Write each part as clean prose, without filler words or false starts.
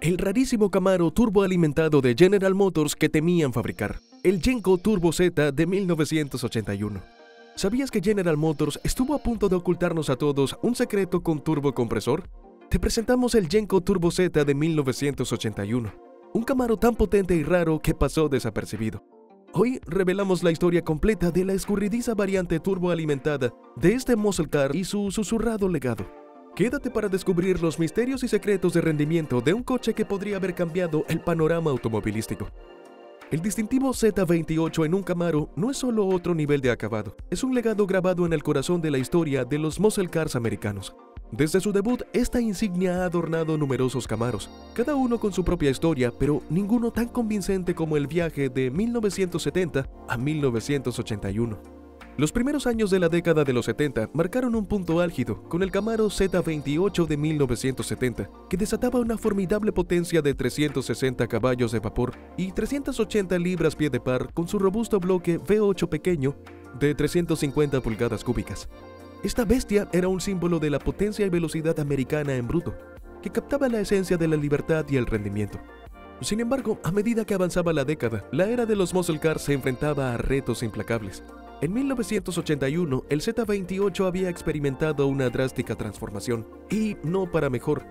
El rarísimo Camaro turboalimentado de General Motors que temían fabricar, el Yenko Turbo Z de 1981. ¿Sabías que General Motors estuvo a punto de ocultarnos a todos un secreto con turbocompresor? Te presentamos el Yenko Turbo Z de 1981, un Camaro tan potente y raro que pasó desapercibido. Hoy revelamos la historia completa de la escurridiza variante turboalimentada de este muscle car y su susurrado legado. Quédate para descubrir los misterios y secretos de rendimiento de un coche que podría haber cambiado el panorama automovilístico. El distintivo Z28 en un Camaro no es solo otro nivel de acabado, es un legado grabado en el corazón de la historia de los muscle cars americanos. Desde su debut, esta insignia ha adornado numerosos Camaros, cada uno con su propia historia, pero ninguno tan convincente como el viaje de 1970 a 1981. Los primeros años de la década de los 70 marcaron un punto álgido con el Camaro Z28 de 1970, que desataba una formidable potencia de 360 caballos de vapor y 380 libras-pie de par con su robusto bloque V8 pequeño de 350 pulgadas cúbicas. Esta bestia era un símbolo de la potencia y velocidad americana en bruto, que captaba la esencia de la libertad y el rendimiento. Sin embargo, a medida que avanzaba la década, la era de los muscle cars se enfrentaba a retos implacables. En 1981, el Z28 había experimentado una drástica transformación, y no para mejor.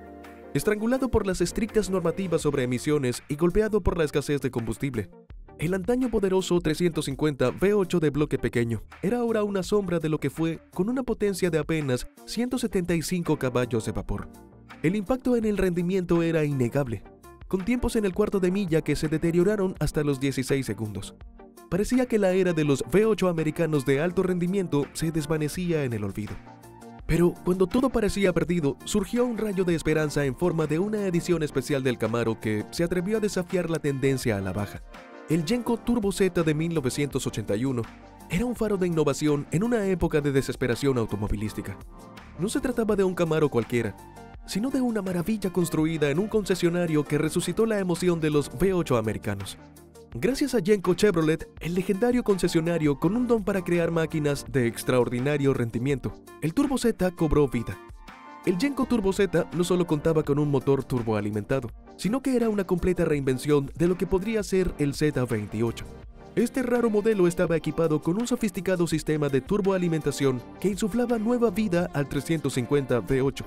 Estrangulado por las estrictas normativas sobre emisiones y golpeado por la escasez de combustible, el antaño poderoso 350 V8 de bloque pequeño era ahora una sombra de lo que fue, con una potencia de apenas 175 caballos de vapor. El impacto en el rendimiento era innegable, con tiempos en el cuarto de milla que se deterioraron hasta los 16 segundos. Parecía que la era de los V8 americanos de alto rendimiento se desvanecía en el olvido. Pero cuando todo parecía perdido, surgió un rayo de esperanza en forma de una edición especial del Camaro que se atrevió a desafiar la tendencia a la baja. El Yenko Turbo Z de 1981 era un faro de innovación en una época de desesperación automovilística. No se trataba de un Camaro cualquiera, sino de una maravilla construida en un concesionario que resucitó la emoción de los V8 americanos. Gracias a Yenko Chevrolet, el legendario concesionario con un don para crear máquinas de extraordinario rendimiento, el Turbo Z cobró vida. El Yenko Turbo Z no solo contaba con un motor turboalimentado, sino que era una completa reinvención de lo que podría ser el Z28. Este raro modelo estaba equipado con un sofisticado sistema de turboalimentación que insuflaba nueva vida al 350 V8,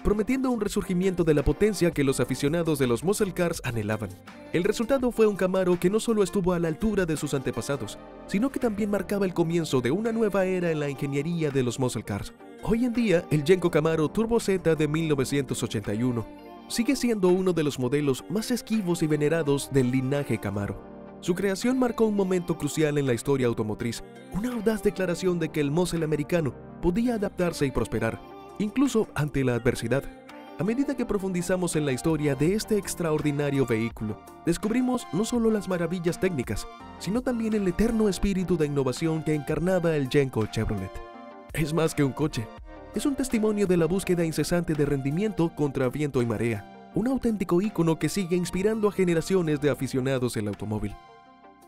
prometiendo un resurgimiento de la potencia que los aficionados de los muscle cars anhelaban. El resultado fue un Camaro que no solo estuvo a la altura de sus antepasados, sino que también marcaba el comienzo de una nueva era en la ingeniería de los muscle cars. Hoy en día, el Yenko Camaro Turbo Z de 1981 sigue siendo uno de los modelos más esquivos y venerados del linaje Camaro. Su creación marcó un momento crucial en la historia automotriz, una audaz declaración de que el muscle americano podía adaptarse y prosperar, incluso ante la adversidad. A medida que profundizamos en la historia de este extraordinario vehículo, descubrimos no solo las maravillas técnicas, sino también el eterno espíritu de innovación que encarnaba el Yenko Chevrolet. Es más que un coche, es un testimonio de la búsqueda incesante de rendimiento contra viento y marea, un auténtico ícono que sigue inspirando a generaciones de aficionados del automóvil.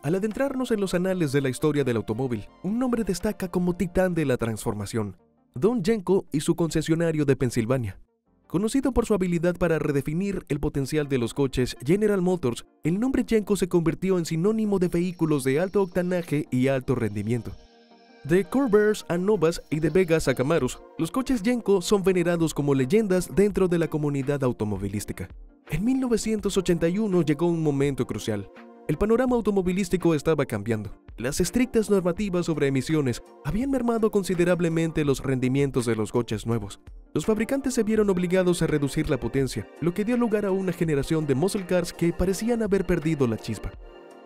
Al adentrarnos en los anales de la historia del automóvil, un nombre destaca como titán de la transformación: Don Yenko y su concesionario de Pensilvania. Conocido por su habilidad para redefinir el potencial de los coches General Motors, el nombre Yenko se convirtió en sinónimo de vehículos de alto octanaje y alto rendimiento. De Corvairs a Novas y de Vegas a Camaros, los coches Yenko son venerados como leyendas dentro de la comunidad automovilística. En 1981 llegó un momento crucial. El panorama automovilístico estaba cambiando. Las estrictas normativas sobre emisiones habían mermado considerablemente los rendimientos de los coches nuevos. Los fabricantes se vieron obligados a reducir la potencia, lo que dio lugar a una generación de muscle cars que parecían haber perdido la chispa.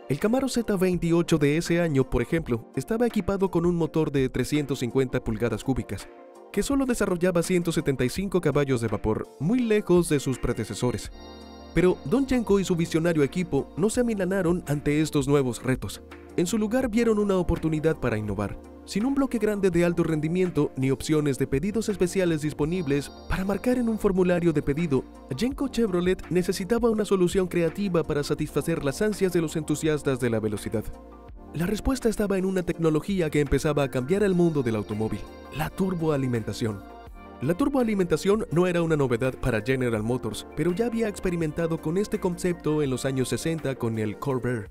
El Camaro Z28 de ese año, por ejemplo, estaba equipado con un motor de 350 pulgadas cúbicas, que solo desarrollaba 175 caballos de vapor, muy lejos de sus predecesores. Pero Don Yenko y su visionario equipo no se amilanaron ante estos nuevos retos. En su lugar vieron una oportunidad para innovar, sin un bloque grande de alto rendimiento ni opciones de pedidos especiales disponibles para marcar en un formulario de pedido. Yenko Chevrolet necesitaba una solución creativa para satisfacer las ansias de los entusiastas de la velocidad. La respuesta estaba en una tecnología que empezaba a cambiar el mundo del automóvil: la turboalimentación. La turboalimentación no era una novedad para General Motors, pero ya había experimentado con este concepto en los años 60 con el Corvair.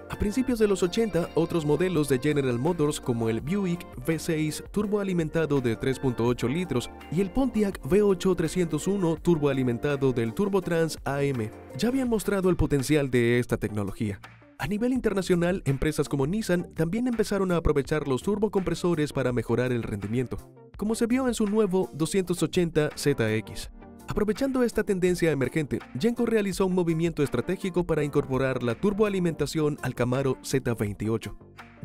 A principios de los 80, otros modelos de General Motors como el Buick V6 turboalimentado de 3.8 litros y el Pontiac V8-301 turboalimentado del Turbotrans AM ya habían mostrado el potencial de esta tecnología. A nivel internacional, empresas como Nissan también empezaron a aprovechar los turbocompresores para mejorar el rendimiento, como se vio en su nuevo 280ZX. Aprovechando esta tendencia emergente, Genco realizó un movimiento estratégico para incorporar la turboalimentación al Camaro Z28.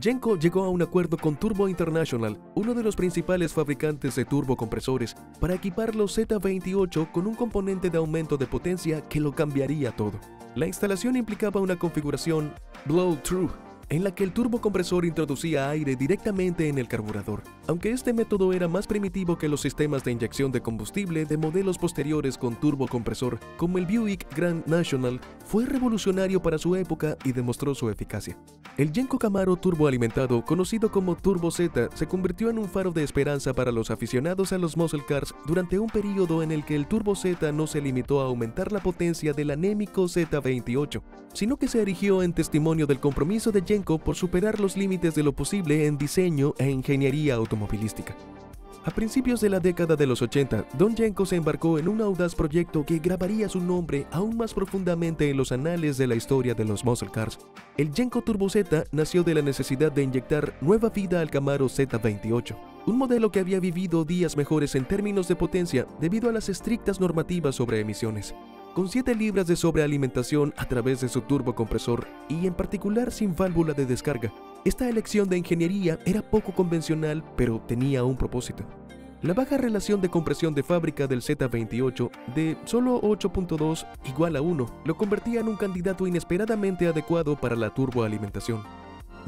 Genco llegó a un acuerdo con Turbo International, uno de los principales fabricantes de turbocompresores, para equipar los Z28 con un componente de aumento de potencia que lo cambiaría todo. La instalación implicaba una configuración blow-through, en la que el turbocompresor introducía aire directamente en el carburador. Aunque este método era más primitivo que los sistemas de inyección de combustible de modelos posteriores con turbocompresor, como el Buick Grand National, fue revolucionario para su época y demostró su eficacia. El Genco Camaro turboalimentado, conocido como Turbo Z, se convirtió en un faro de esperanza para los aficionados a los muscle cars durante un periodo en el que el Turbo Z no se limitó a aumentar la potencia del anémico Z28, sino que se erigió en testimonio del compromiso de Genco por superar los límites de lo posible en diseño e ingeniería automovilística. A principios de la década de los 80, Don Genco se embarcó en un audaz proyecto que grabaría su nombre aún más profundamente en los anales de la historia de los muscle cars. El Genco Turbo Z nació de la necesidad de inyectar nueva vida al Camaro Z28, un modelo que había vivido días mejores en términos de potencia debido a las estrictas normativas sobre emisiones. Con 7 libras de sobrealimentación a través de su turbocompresor y en particular sin válvula de descarga, esta elección de ingeniería era poco convencional, pero tenía un propósito. La baja relación de compresión de fábrica del Z28 de solo 8.2 igual a 1 lo convertía en un candidato inesperadamente adecuado para la turboalimentación.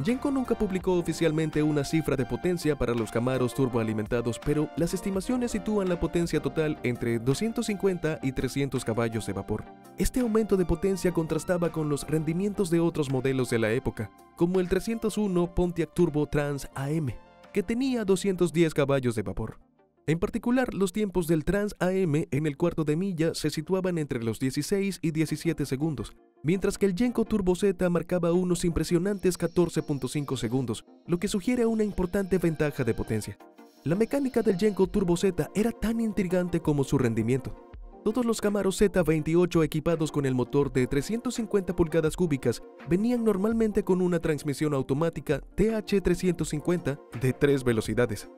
Genco nunca publicó oficialmente una cifra de potencia para los Camaros turboalimentados, pero las estimaciones sitúan la potencia total entre 250 y 300 caballos de vapor. Este aumento de potencia contrastaba con los rendimientos de otros modelos de la época, como el 301 Pontiac Turbo Trans AM, que tenía 210 caballos de vapor. En particular, los tiempos del Trans AM en el cuarto de milla se situaban entre los 16 y 17 segundos, mientras que el Genco Turbo Z marcaba unos impresionantes 14.5 segundos, lo que sugiere una importante ventaja de potencia. La mecánica del Genco Turbo Z era tan intrigante como su rendimiento. Todos los Camaros Z28 equipados con el motor de 350 pulgadas cúbicas venían normalmente con una transmisión automática TH350 de 3 velocidades.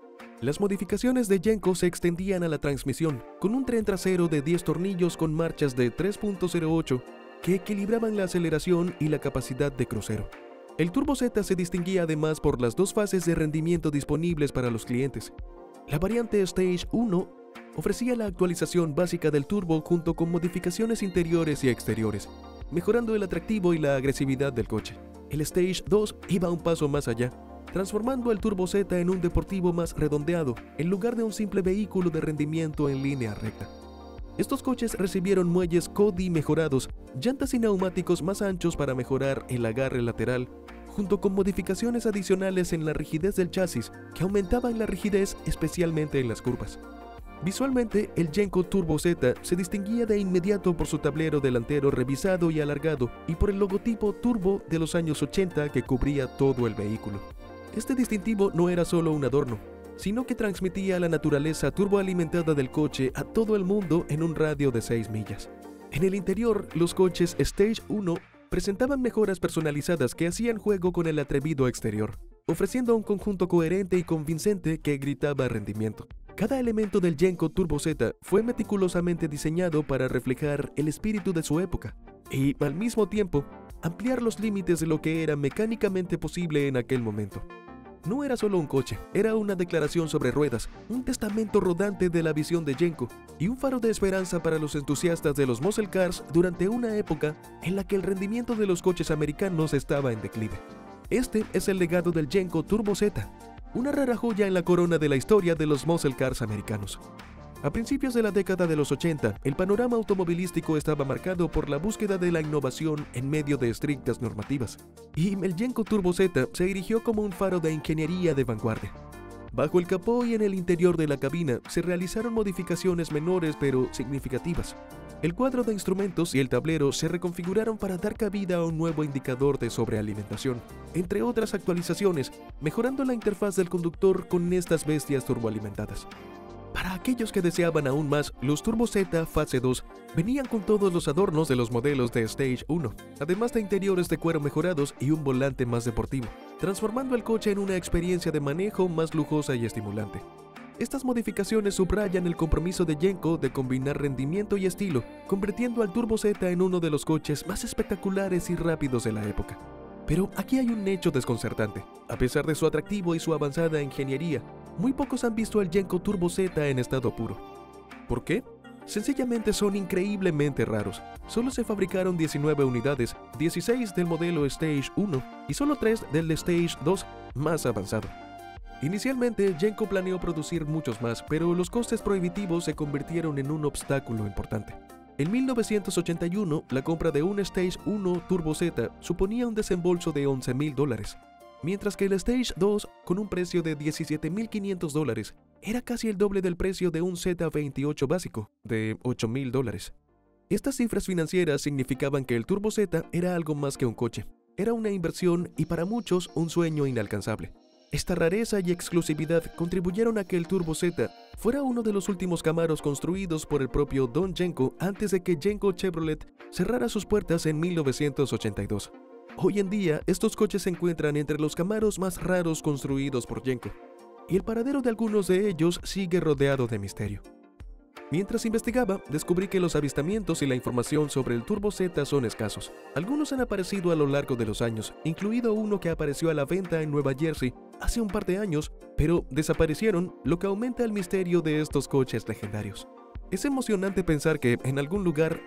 Las modificaciones de Genco se extendían a la transmisión, con un tren trasero de 10 tornillos con marchas de 3.08 que equilibraban la aceleración y la capacidad de crucero. El Turbo Z se distinguía además por las 2 fases de rendimiento disponibles para los clientes. La variante Stage 1 ofrecía la actualización básica del turbo junto con modificaciones interiores y exteriores, mejorando el atractivo y la agresividad del coche. El Stage 2 iba un paso más allá, transformando el Turbo Z en un deportivo más redondeado, en lugar de un simple vehículo de rendimiento en línea recta. Estos coches recibieron muelles CODI mejorados, llantas y neumáticos más anchos para mejorar el agarre lateral, junto con modificaciones adicionales en la rigidez del chasis, que aumentaban la rigidez especialmente en las curvas. Visualmente, el Genco Turbo Z se distinguía de inmediato por su tablero delantero revisado y alargado y por el logotipo Turbo de los años 80 que cubría todo el vehículo. Este distintivo no era solo un adorno, sino que transmitía la naturaleza turboalimentada del coche a todo el mundo en un radio de 6 millas. En el interior, los coches Stage 1 presentaban mejoras personalizadas que hacían juego con el atrevido exterior, ofreciendo un conjunto coherente y convincente que gritaba rendimiento. Cada elemento del Genco Turbo Z fue meticulosamente diseñado para reflejar el espíritu de su época y, al mismo tiempo, ampliar los límites de lo que era mecánicamente posible en aquel momento. No era solo un coche, era una declaración sobre ruedas, un testamento rodante de la visión de Genco y un faro de esperanza para los entusiastas de los muscle cars durante una época en la que el rendimiento de los coches americanos estaba en declive. Este es el legado del Genco Turbo Z, una rara joya en la corona de la historia de los muscle cars americanos. A principios de la década de los 80, el panorama automovilístico estaba marcado por la búsqueda de la innovación en medio de estrictas normativas, y el Genco Turbo Z se erigió como un faro de ingeniería de vanguardia. Bajo el capó y en el interior de la cabina se realizaron modificaciones menores pero significativas. El cuadro de instrumentos y el tablero se reconfiguraron para dar cabida a un nuevo indicador de sobrealimentación, entre otras actualizaciones, mejorando la interfaz del conductor con estas bestias turboalimentadas. Para aquellos que deseaban aún más, los Turbo Z Fase 2 venían con todos los adornos de los modelos de Stage 1, además de interiores de cuero mejorados y un volante más deportivo, transformando el coche en una experiencia de manejo más lujosa y estimulante. Estas modificaciones subrayan el compromiso de Genco de combinar rendimiento y estilo, convirtiendo al Turbo Z en uno de los coches más espectaculares y rápidos de la época. Pero aquí hay un hecho desconcertante. A pesar de su atractivo y su avanzada ingeniería, muy pocos han visto al Genco Turbo Z en estado puro. ¿Por qué? Sencillamente son increíblemente raros. Solo se fabricaron 19 unidades, 16 del modelo Stage 1 y solo 3 del Stage 2 más avanzado. Inicialmente, Genco planeó producir muchos más, pero los costes prohibitivos se convirtieron en un obstáculo importante. En 1981, la compra de un Stage 1 Turbo Z suponía un desembolso de $11,000, mientras que el Stage 2, con un precio de $17,500, era casi el doble del precio de un Z28 básico, de $8,000. Estas cifras financieras significaban que el Turbo Z era algo más que un coche. Era una inversión y para muchos un sueño inalcanzable. Esta rareza y exclusividad contribuyeron a que el Turbo Z fuera uno de los últimos Camaros construidos por el propio Don Genco antes de que Genco Chevrolet cerrara sus puertas en 1982. Hoy en día, estos coches se encuentran entre los Camaros más raros construidos por Genco, y el paradero de algunos de ellos sigue rodeado de misterio. Mientras investigaba, descubrí que los avistamientos y la información sobre el Turbo Z son escasos. Algunos han aparecido a lo largo de los años, incluido uno que apareció a la venta en Nueva Jersey hace un par de años, pero desaparecieron, lo que aumenta el misterio de estos coches legendarios. Es emocionante pensar que, en algún lugar,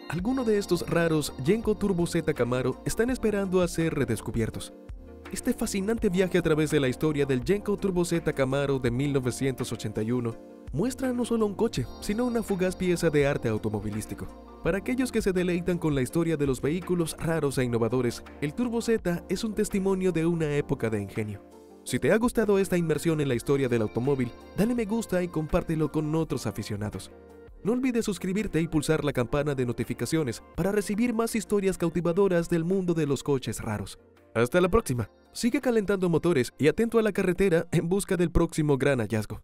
alguno de estos raros Genco Turbo Z Camaro están esperando a ser redescubiertos. Este fascinante viaje a través de la historia del Genco Turbo Z Camaro de 1981 muestra no solo un coche, sino una fugaz pieza de arte automovilístico. Para aquellos que se deleitan con la historia de los vehículos raros e innovadores, el Turbo Z es un testimonio de una época de ingenio. Si te ha gustado esta inmersión en la historia del automóvil, dale me gusta y compártelo con otros aficionados. No olvides suscribirte y pulsar la campana de notificaciones para recibir más historias cautivadoras del mundo de los coches raros. Hasta la próxima. Sigue calentando motores y atento a la carretera en busca del próximo gran hallazgo.